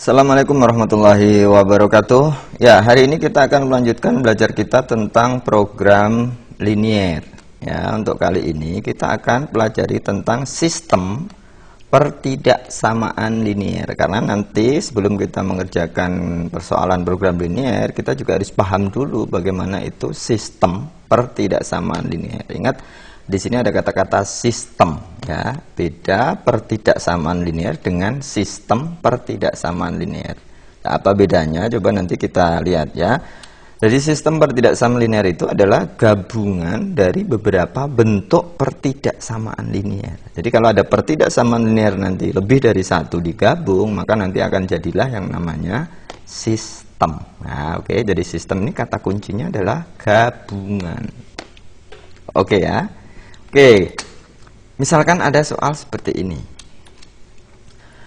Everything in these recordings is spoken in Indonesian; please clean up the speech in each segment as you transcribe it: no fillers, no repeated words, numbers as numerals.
Assalamualaikum warahmatullahi wabarakatuh. Ya, hari ini kita akan melanjutkan belajar kita tentang program linier. Ya, untuk kali ini kita akan pelajari tentang sistem pertidaksamaan linier. Karena nanti sebelum kita mengerjakan persoalan program linier, kita juga harus paham dulu bagaimana itu sistem pertidaksamaan linier. Ingat, di sini ada kata-kata sistem, ya. Beda pertidaksamaan linier dengan sistem pertidaksamaan linier. Nah, apa bedanya? Coba nanti kita lihat, ya. Jadi sistem pertidaksamaan linier itu adalah gabungan dari beberapa bentuk pertidaksamaan linier. Jadi kalau ada pertidaksamaan linier nanti lebih dari satu digabung, maka nanti akan jadilah yang namanya sistem. Nah, oke. Jadi sistem ini kata kuncinya adalah gabungan. Oke, ya. Oke, misalkan ada soal seperti ini.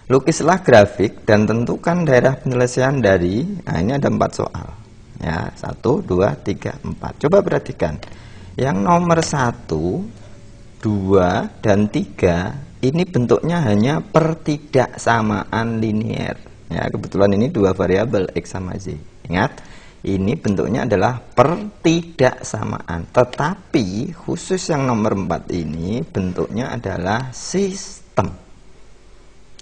Lukislah grafik dan tentukan daerah penyelesaian dari, nah ini ada 4 soal. Ya, 1, 2, 3, 4. Coba perhatikan. Yang nomor 1, 2, dan 3, ini bentuknya hanya pertidaksamaan linier. Ya, kebetulan ini 2 variabel X sama Z. Ingat, ini bentuknya adalah pertidaksamaan, tetapi khusus yang nomor 4 ini bentuknya adalah sistem.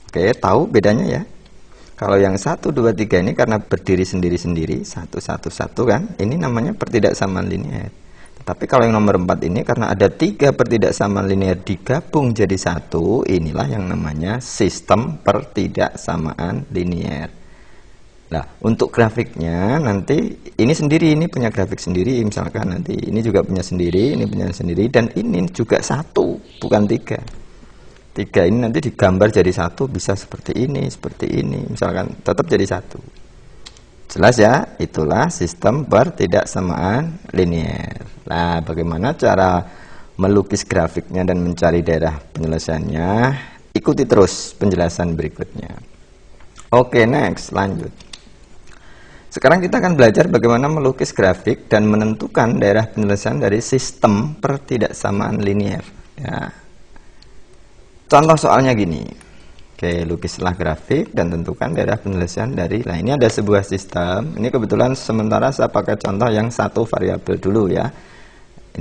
Oke, tahu bedanya ya? Kalau yang 1, 2, 3 ini karena berdiri sendiri-sendiri, 1, 1, 1 kan, ini namanya pertidaksamaan linier. Tetapi kalau yang nomor 4 ini karena ada 3 pertidaksamaan linier digabung jadi 1, inilah yang namanya sistem pertidaksamaan linier. Nah, untuk grafiknya nanti ini sendiri, ini punya grafik sendiri, misalkan nanti ini juga punya sendiri, ini punya sendiri, dan ini juga 1, bukan 3. 3 ini nanti digambar jadi 1, bisa seperti ini, misalkan tetap jadi 1. Jelas ya, itulah sistem pertidaksamaan linier. Nah, bagaimana cara melukis grafiknya dan mencari daerah penyelesaiannya? Ikuti terus penjelasan berikutnya. Oke, next, lanjut. Sekarang kita akan belajar bagaimana melukis grafik dan menentukan daerah penyelesaian dari sistem pertidaksamaan linier. Ya. Contoh soalnya gini. Oke, lukislah grafik dan tentukan daerah penyelesaian dari. Nah, ini ada sebuah sistem. Ini kebetulan sementara saya pakai contoh yang 1 variabel dulu ya.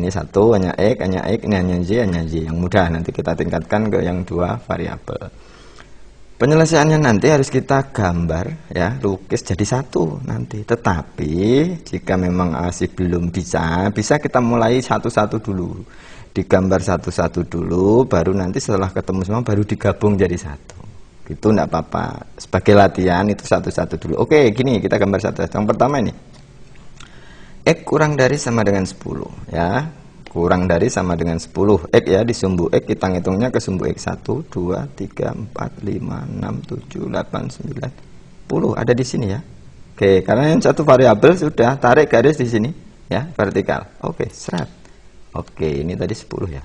Ini 1 hanya X, ini hanya Z. Yang mudah nanti kita tingkatkan ke yang 2 variabel. Penyelesaiannya nanti harus kita gambar ya, lukis jadi 1 nanti. Tetapi jika memang masih belum bisa kita mulai satu-satu dulu. Digambar satu-satu dulu, baru nanti setelah ketemu semua baru digabung jadi 1. Gitu enggak apa-apa. Sebagai latihan itu satu-satu dulu. Oke, gini kita gambar satu-satu. Yang pertama ini. X kurang dari sama dengan 10 ya. Kurang dari sama dengan 10 X ya, di sumbu X kita ngitungnya ke sumbu X 1, 2, 3, 4, 5, 6, 7, 8, 9, 10 ada di sini ya. Oke, karena yang 1 variabel sudah tarik garis di sini ya, vertikal. Oke, seret. Oke, ini tadi 10 ya.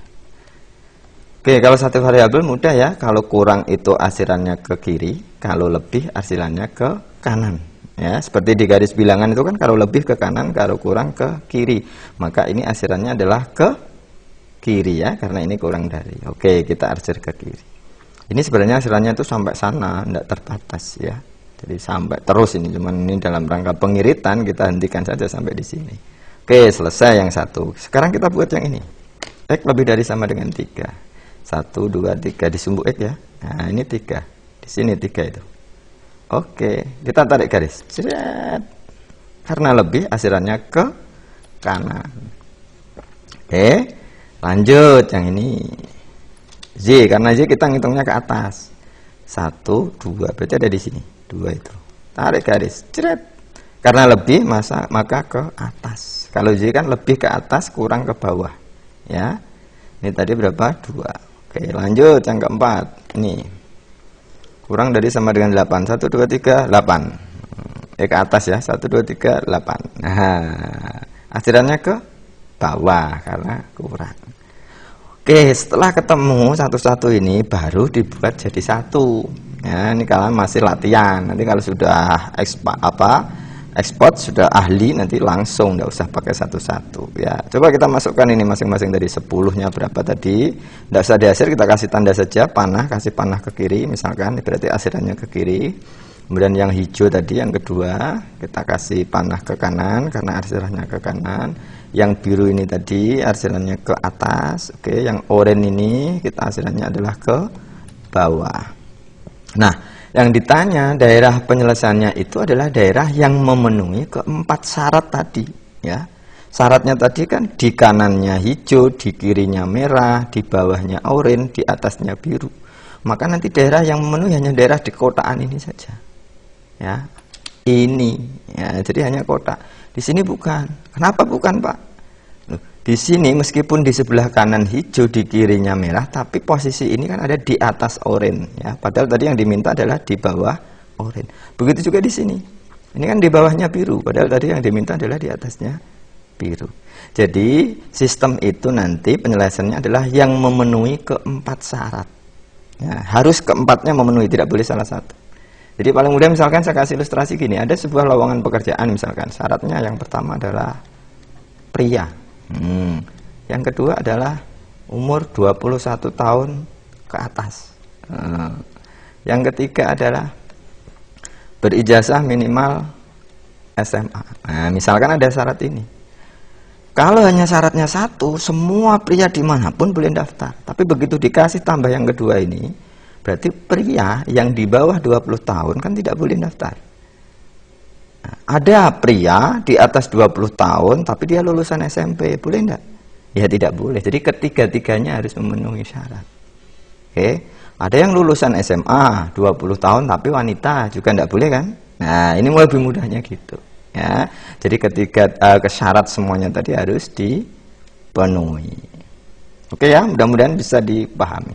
Oke, kalau 1 variabel mudah ya, kalau kurang itu asirannya ke kiri, kalau lebih asirannya ke kanan. Ya, seperti di garis bilangan itu kan kalau lebih ke kanan, kalau kurang ke kiri. Maka ini asirannya adalah ke kiri ya, karena ini kurang dari. Oke, kita arsir ke kiri. Ini sebenarnya asirannya itu sampai sana, tidak terbatas ya. Jadi sampai terus ini, cuman ini dalam rangka pengiritan kita hentikan saja sampai di sini. Oke, selesai yang 1. Sekarang kita buat yang ini. X lebih dari sama dengan 3. 1, 2, 3 di sumbu X ya. Nah, ini 3. Di sini 3 itu. Oke, kita tarik garis. Ceret. Karena lebih asirannya ke kanan. Oke, lanjut yang ini. Z, karena Z kita ngitungnya ke atas. 1, 2, berarti ada di sini. 2 itu. Tarik garis. Ceret. Karena lebih maka ke atas. Kalau Z kan lebih ke atas, kurang ke bawah. Ya. Ini tadi berapa? 2. Oke, lanjut yang keempat. Ini. Kurang dari sama dengan 8. 1, 2, 3, 8. Ke atas ya. 1, 2, 3, 8. Nah, asirannya ke bawah karena kurang. Oke, setelah ketemu satu-satu ini baru dibuat jadi 1. Ya, ini kalian masih latihan. Nanti kalau sudah export sudah ahli nanti langsung, nggak usah pakai satu-satu ya. Coba kita masukkan ini masing-masing dari 10-nya berapa tadi, nggak usah diasir, kita kasih tanda saja panah, kasih panah ke kiri misalkan, berarti asirannya ke kiri. Kemudian yang hijau tadi yang kedua kita kasih panah ke kanan karena arsirannya ke kanan. Yang biru ini tadi arsirannya ke atas. Oke, yang oranye ini kita arsirannya adalah ke bawah. Nah, yang ditanya daerah penyelesaiannya itu adalah daerah yang memenuhi keempat syarat tadi, ya. Syaratnya tadi kan di kanannya hijau, di kirinya merah, di bawahnya oranye, di atasnya biru. Maka nanti daerah yang memenuhi hanya daerah di kotaan ini saja. Ya, ini ya, jadi hanya kotak. Di sini bukan. Kenapa bukan, Pak? Di sini meskipun di sebelah kanan hijau, di kirinya merah, tapi posisi ini kan ada di atas oranye, ya. Padahal tadi yang diminta adalah di bawah oranye. Begitu juga di sini. Ini kan di bawahnya biru, padahal tadi yang diminta adalah di atasnya biru. Jadi sistem itu nanti penyelesaiannya adalah yang memenuhi keempat syarat. Ya, harus keempatnya memenuhi, tidak boleh salah satu. Jadi paling mudah misalkan saya kasih ilustrasi gini, ada sebuah lowongan pekerjaan misalkan, syaratnya yang pertama adalah pria, yang kedua adalah umur 21 tahun ke atas, yang ketiga adalah berijazah minimal SMA. Nah, misalkan ada syarat ini. Kalau hanya syaratnya satu, semua pria dimanapun boleh daftar. Tapi begitu dikasih tambah yang kedua ini, berarti pria yang di bawah 20 tahun kan tidak boleh daftar. Nah, ada pria di atas 20 tahun tapi dia lulusan SMP, boleh enggak? Ya tidak boleh. Jadi ketiga-tiganya harus memenuhi syarat. Oke. Ada yang lulusan SMA 20 tahun tapi wanita juga enggak boleh kan? Nah, ini lebih mudahnya gitu. Ya. Jadi ketika kesyarat semuanya tadi harus dipenuhi. Oke ya, mudah-mudahan bisa dipahami.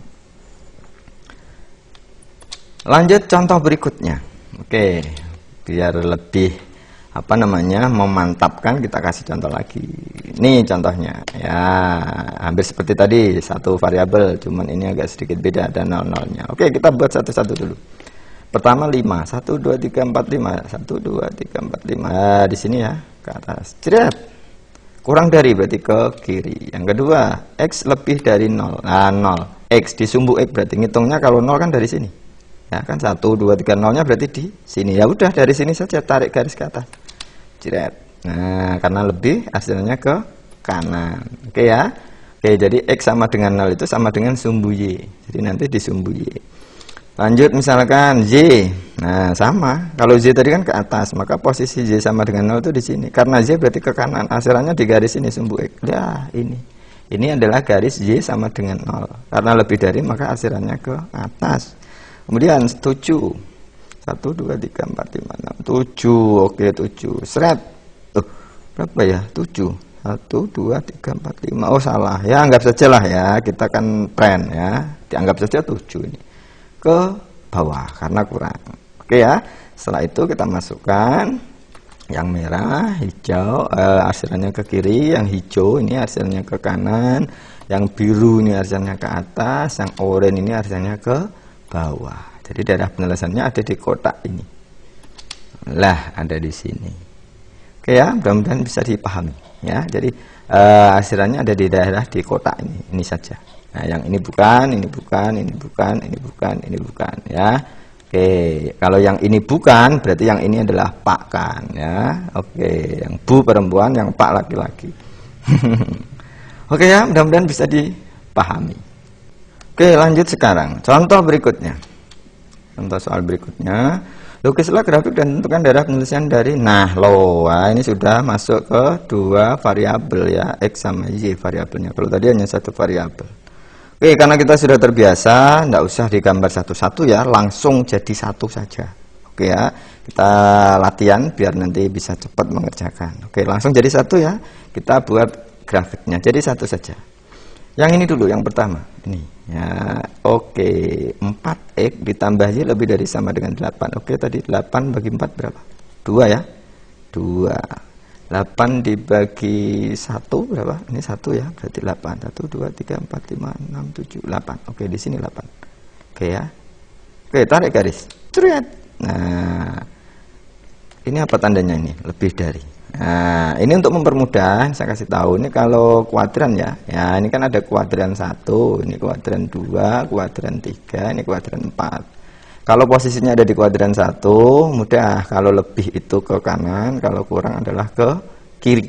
Lanjut contoh berikutnya. Oke, biar lebih memantapkan, kita kasih contoh lagi. Ini contohnya ya, hampir seperti tadi, satu variabel, cuman ini agak sedikit beda, ada nol-nolnya. Oke, kita buat satu-satu dulu. Pertama 5, 1, 2, 3, 4, 5 1, 2, 3, 4, 5 di sini ya, ke atas. Ceret. Kurang dari berarti ke kiri. Yang kedua, X lebih dari 0. Nah, 0. X disumbu X berarti ngitungnya kalau 0 kan dari sini. Ya kan 1, 2, 3, 0-nya berarti di sini. Ya udah dari sini saja tarik garis ke atas. Ceret. Nah, karena lebih hasilnya ke kanan. Oke ya. Oke, jadi X sama dengan 0 itu sama dengan sumbu Y. Jadi nanti disumbu Y. Lanjut misalkan Y. Nah, sama. Kalau Y tadi kan ke atas, maka posisi Y sama dengan 0 itu di sini. Karena Y berarti ke kanan. Hasilnya di garis ini sumbu X. Ya, ini. Ini adalah garis Y sama dengan 0. Karena lebih dari maka hasilnya ke atas. Kemudian 7. 1 2 3 4 5 6 7. Oke, 7. Seret. Berapa ya? 7. 1 2 3 4 5. Oh, salah. Ya, anggap saja lah ya. Kita kan tren ya. Dianggap saja 7 ini. Ke bawah karena kurang. Oke ya. Setelah itu kita masukkan yang merah, hijau, arsirannya ke kiri, yang hijau ini arsirannya ke kanan, yang biru ini arsirannya ke atas, yang oranye ini arsirannya ke bawah. Jadi daerah penyelesaiannya ada di kotak ini. Lah, ada di sini. Oke ya, mudah-mudahan bisa dipahami ya. Jadi arsirannya ada di daerah di kotak ini saja. Nah, yang ini bukan, ini bukan, ini bukan, ini bukan, ini bukan ya. Oke, kalau yang ini bukan berarti yang ini adalah Pak kan ya. Oke, yang Bu perempuan, yang Pak laki-laki. Oke ya, mudah-mudahan bisa dipahami. Oke, lanjut sekarang. Contoh berikutnya. Contoh soal berikutnya. Lukislah grafik dan tentukan daerah penyelesaian dari ini sudah masuk ke dua variabel ya, X sama Y variabelnya. Kalau tadi hanya satu variabel. Oke, karena kita sudah terbiasa, tidak usah digambar satu-satu ya, langsung jadi satu saja. Oke ya, kita latihan biar nanti bisa cepat mengerjakan. Oke, langsung jadi satu ya, kita buat grafiknya, jadi satu saja. Yang ini dulu, yang pertama, ini ya. Oke, 4X ditambah Y lebih dari sama dengan 8. Oke, tadi 8 bagi 4 berapa? 2 ya, 2. 8 dibagi 1 berapa? Ini 1 ya, berarti 8. 1, 2, 3, 4, 5, 6, 7, 8. Oke, di sini 8. Oke ya. Oke, tarik garis. Cret. Nah, ini apa tandanya ini? Lebih dari. Nah, ini untuk mempermudah, saya kasih tahu. Ini kalau kuadran ya. Ya, ini kan ada kuadran 1, ini kuadran 2, kuadran 3, ini kuadran 4. Kalau posisinya ada di kuadran 1, mudah. Kalau lebih itu ke kanan, kalau kurang adalah ke kiri.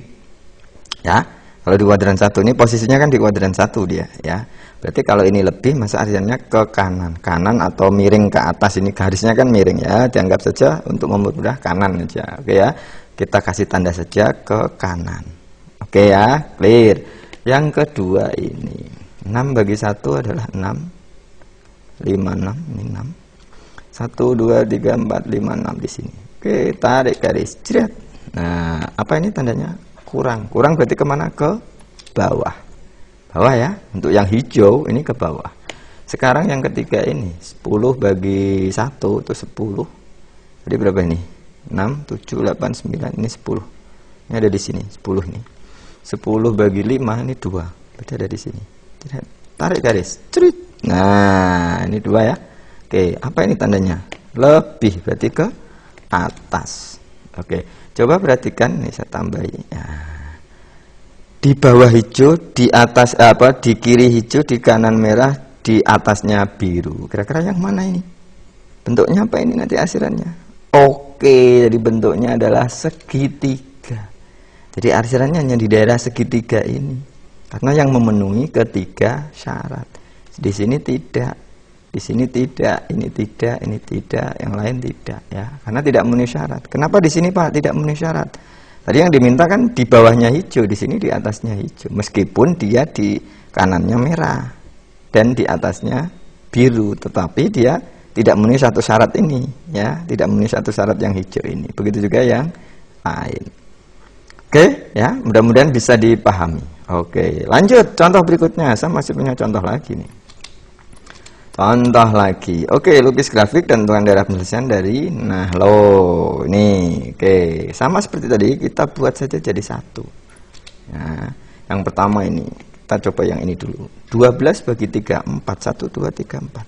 Ya. Kalau di kuadran 1 ini posisinya kan di kuadran 1 dia, ya. Berarti kalau ini lebih, masa artinya ke kanan. Kanan atau miring ke atas, ini garisnya kan miring ya. Dianggap saja untuk mempermudah kanan aja. Oke ya. Kita kasih tanda saja ke kanan. Oke ya, clear. Yang kedua ini 6 bagi 1 adalah 6. 5, 6, ini 6. 1, 2, 3, 4, 5, 6 di sini. Oke, tarik garis. Jret. Nah, apa ini tandanya? Kurang. Kurang berarti kemana? Ke bawah. Bawah ya. Untuk yang hijau ini ke bawah. Sekarang yang ketiga ini 10 bagi 1 itu 10. Jadi berapa ini? 6, 7, 8, 9, ini 10. Ini ada di sini, 10 nih. 10 bagi 5 ini 2. Berarti ada di sini. Tarik garis. Cerit. Nah, ini 2 ya. Oke, apa ini tandanya? Lebih, berarti ke atas. Oke, coba perhatikan nih, saya tambahin. Ya. Di bawah hijau, di atas di kiri hijau, di kanan merah, di atasnya biru. Kira-kira yang mana ini? Bentuknya apa ini nanti arsirannya? Oke, jadi bentuknya adalah segitiga. Jadi arsirannya hanya di daerah segitiga ini. Karena yang memenuhi ketiga syarat. Di sini tidak, di sini tidak, ini tidak, ini tidak, yang lain tidak ya. Karena tidak memenuhi syarat. Kenapa di sini Pak tidak memenuhi syarat? Tadi yang diminta kan di bawahnya hijau, di sini di atasnya hijau. Meskipun dia di kanannya merah dan di atasnya biru, tetapi dia tidak memenuhi satu syarat ini ya, tidak memenuhi satu syarat yang hijau ini. Begitu juga yang lain. Oke ya, mudah-mudahan bisa dipahami. Oke, lanjut contoh berikutnya. Saya masih punya contoh lagi nih. Contoh lagi. Oke, lukis grafik dan tentukan daerah penyelesaian dari Nahlo. Ini, oke, sama seperti tadi, kita buat saja jadi satu. Nah, yang pertama ini, kita coba yang ini dulu. 12 bagi 3, 4. 1, 2, 3, 4.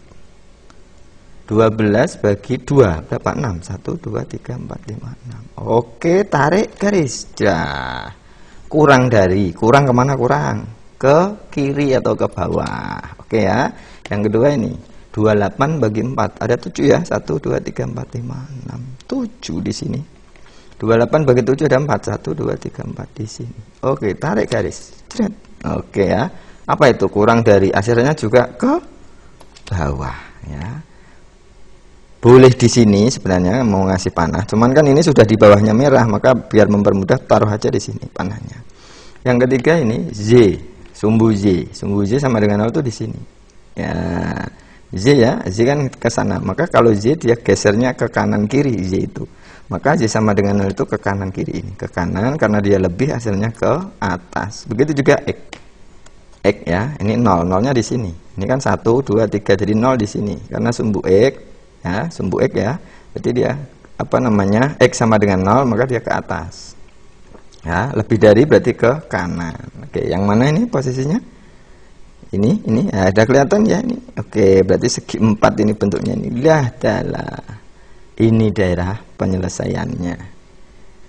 12 bagi 2, berapa? 6. 1, 2, 3, 4, 5, 6. Oke, tarik garis. Ya. Kurang dari, kurang kemana kurang? Ke kiri atau ke bawah. Oke ya. Yang kedua ini 28 bagi 4. Ada 7 ya. 1, 2, 3, 4, 5, 6. 7 di sini. 28 bagi 7 ada 4. 1, 2, 3, 4 di sini. Oke, tarik garis. Cret. Oke ya. Apa itu? Kurang dari, hasilnya juga ke bawah ya. Boleh di sini sebenarnya mau ngasih panah. Cuman kan ini sudah di bawahnya merah, maka biar mempermudah taruh aja di sini panahnya. Yang ketiga ini Z. Sumbu Z. Sumbu Z sama dengan 0 itu di sini. Ya, Z ya, Z kan ke sana. Maka kalau Z dia gesernya ke kanan kiri Z itu. Maka Z sama dengan 0 itu ke kanan kiri ini. Ke kanan karena dia lebih hasilnya ke atas. Begitu juga X. X ya, ini 0. 0-nya di sini. Ini kan 1, 2, 3 jadi 0 di sini. Karena sumbu X ya, sumbu X ya. Berarti dia X sama dengan 0 maka dia ke atas. Ya, lebih dari berarti ke kanan. Oke, yang mana ini posisinya? Ini ya, ada kelihatan ya ini. Oke, berarti segi 4 ini bentuknya ini. Ini daerah penyelesaiannya.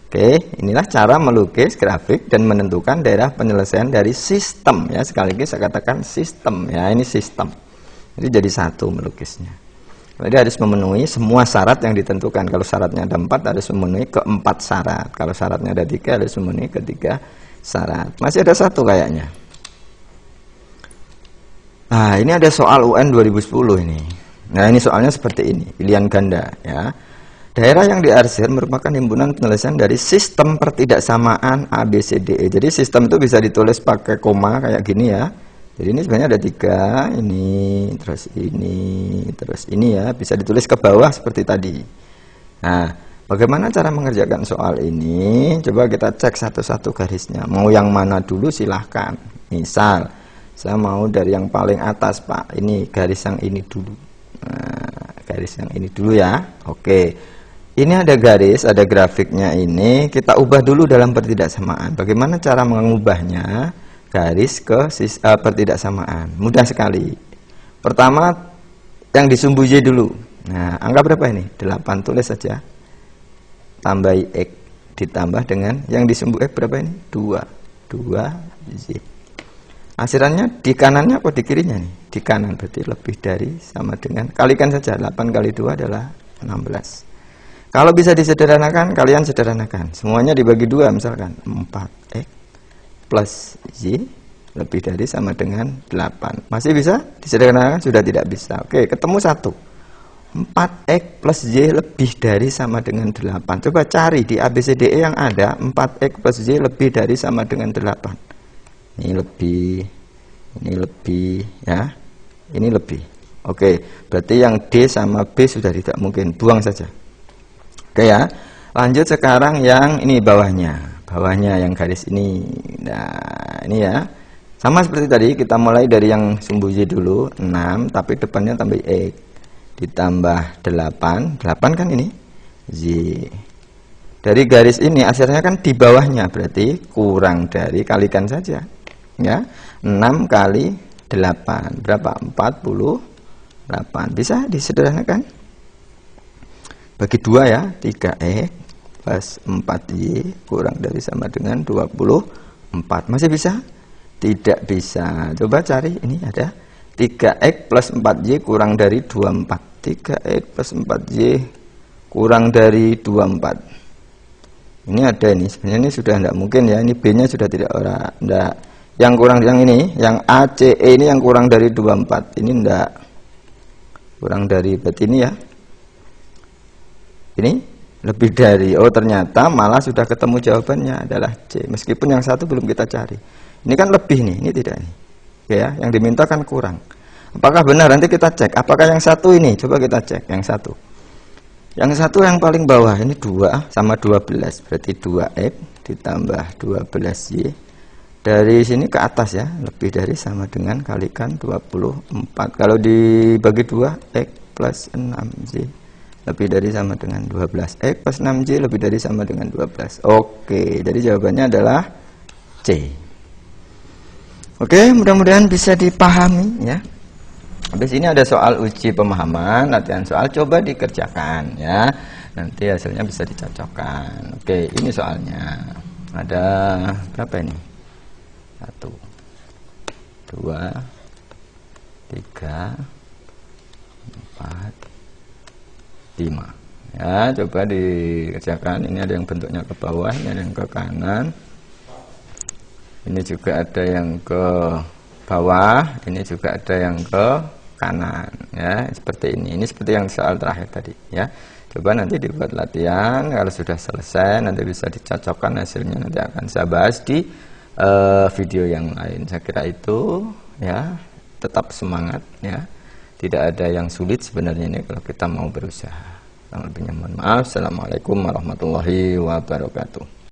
Oke, inilah cara melukis grafik dan menentukan daerah penyelesaian dari sistem ya. Sekali lagi saya katakan sistem ya, ini sistem. Jadi jadi satu melukisnya. Jadi harus memenuhi semua syarat yang ditentukan. Kalau syaratnya ada 4 harus memenuhi keempat syarat. Kalau syaratnya ada 3 harus memenuhi ketiga syarat. Masih ada satu kayaknya. Nah, ini ada soal UN 2010 ini. Nah, ini soalnya seperti ini, pilihan ganda ya. Daerah yang diarsir merupakan himpunan penyelesaian dari sistem pertidaksamaan A, B, C, D, E. Jadi sistem itu bisa ditulis pakai koma kayak gini ya. Jadi ini sebenarnya ada 3, terus ini ya, bisa ditulis ke bawah seperti tadi. Nah, bagaimana cara mengerjakan soal ini? Coba kita cek satu-satu garisnya. Mau yang mana dulu silahkan. Misal, saya mau dari yang paling atas Pak. Ini garis yang ini dulu. Nah, garis yang ini dulu ya. Oke. Ini ada garis, ada grafiknya ini. Kita ubah dulu dalam pertidaksamaan. Bagaimana cara mengubahnya? Garis ke pertidaksamaan. Mudah sekali. Pertama yang di sumbu Y dulu. Nah, angka berapa ini? 8, tulis saja. Tambahi X ditambah dengan yang di sumbu X berapa ini? 2 Z. Hasilnya di kanannya apa di kirinya nih? di kanan, berarti lebih dari sama dengan, kalikan saja, 8 kali 2 adalah 16. Kalau bisa disederhanakan, kalian sederhanakan. Semuanya dibagi 2, misalkan 4x plus y lebih dari sama dengan 8. Masih bisa disederhanakan? Sudah tidak bisa. Oke, ketemu 1. 4x plus y lebih dari sama dengan 8. Coba cari di ABCDE yang ada, 4x plus y lebih dari sama dengan 8. Ini lebih, ya. Ini lebih. Oke, berarti yang D sama B sudah tidak mungkin, buang saja. Oke ya, lanjut sekarang yang ini bawahnya yang garis ini. Nah, ini ya, sama seperti tadi, kita mulai dari yang sumbu Y dulu, 6, tapi depannya tambah X, ditambah 8 kan ini Y. Dari garis ini asalnya kan di bawahnya, berarti kurang dari, kalikan saja ya, 6 kali 8 berapa? 48. Bisa disederhanakan, bagi 2 ya, 3x plus 4y kurang dari sama dengan 24. Masih bisa? Tidak bisa. Coba cari, ini ada 3x plus 4y kurang dari 24. 3x plus 4y kurang dari 24. Ini ada, ini sebenarnya ini sudah tidak mungkin ya, ini B-nya sudah tidak. Yang kurang, yang ini, yang ACE ini yang kurang dari 24. Ini tidak kurang dari, berarti ini ya, ini lebih dari. Oh, ternyata malah sudah ketemu jawabannya adalah C, meskipun yang satu belum kita cari. Ini kan lebih nih, ini tidak nih ya, yang diminta kan kurang. Apakah benar? Nanti kita cek. Apakah yang satu ini? Coba kita cek yang satu. Yang satu yang paling bawah ini 2 sama 12, berarti 2x ditambah 12y. Dari sini ke atas ya, lebih dari sama dengan kalikan 24. Kalau dibagi 2, x plus 6y lebih dari sama dengan 12. X plus 6y lebih dari sama dengan 12. Oke, jadi jawabannya adalah C. Oke, mudah-mudahan bisa dipahami ya. Habis ini ada soal uji pemahaman, latihan soal, coba dikerjakan ya. Nanti hasilnya bisa dicocokkan. Oke, ini soalnya. Ada berapa ini? 1, 2, 3, 4, 5 ya, coba dikerjakan. Ini ada yang bentuknya ke bawah, ini ada yang ke kanan, ini juga ada yang ke bawah, ini juga ada yang ke kanan ya, seperti ini seperti yang soal terakhir tadi ya. Coba nanti dibuat latihan, kalau sudah selesai nanti bisa dicocokkan hasilnya, nanti akan saya bahas di video yang lain. Saya kira itu ya, tetap semangat ya. Tidak ada yang sulit sebenarnya ini kalau kita mau berusaha. Yang lebihnya mohon maaf. Assalamualaikum warahmatullahi wabarakatuh.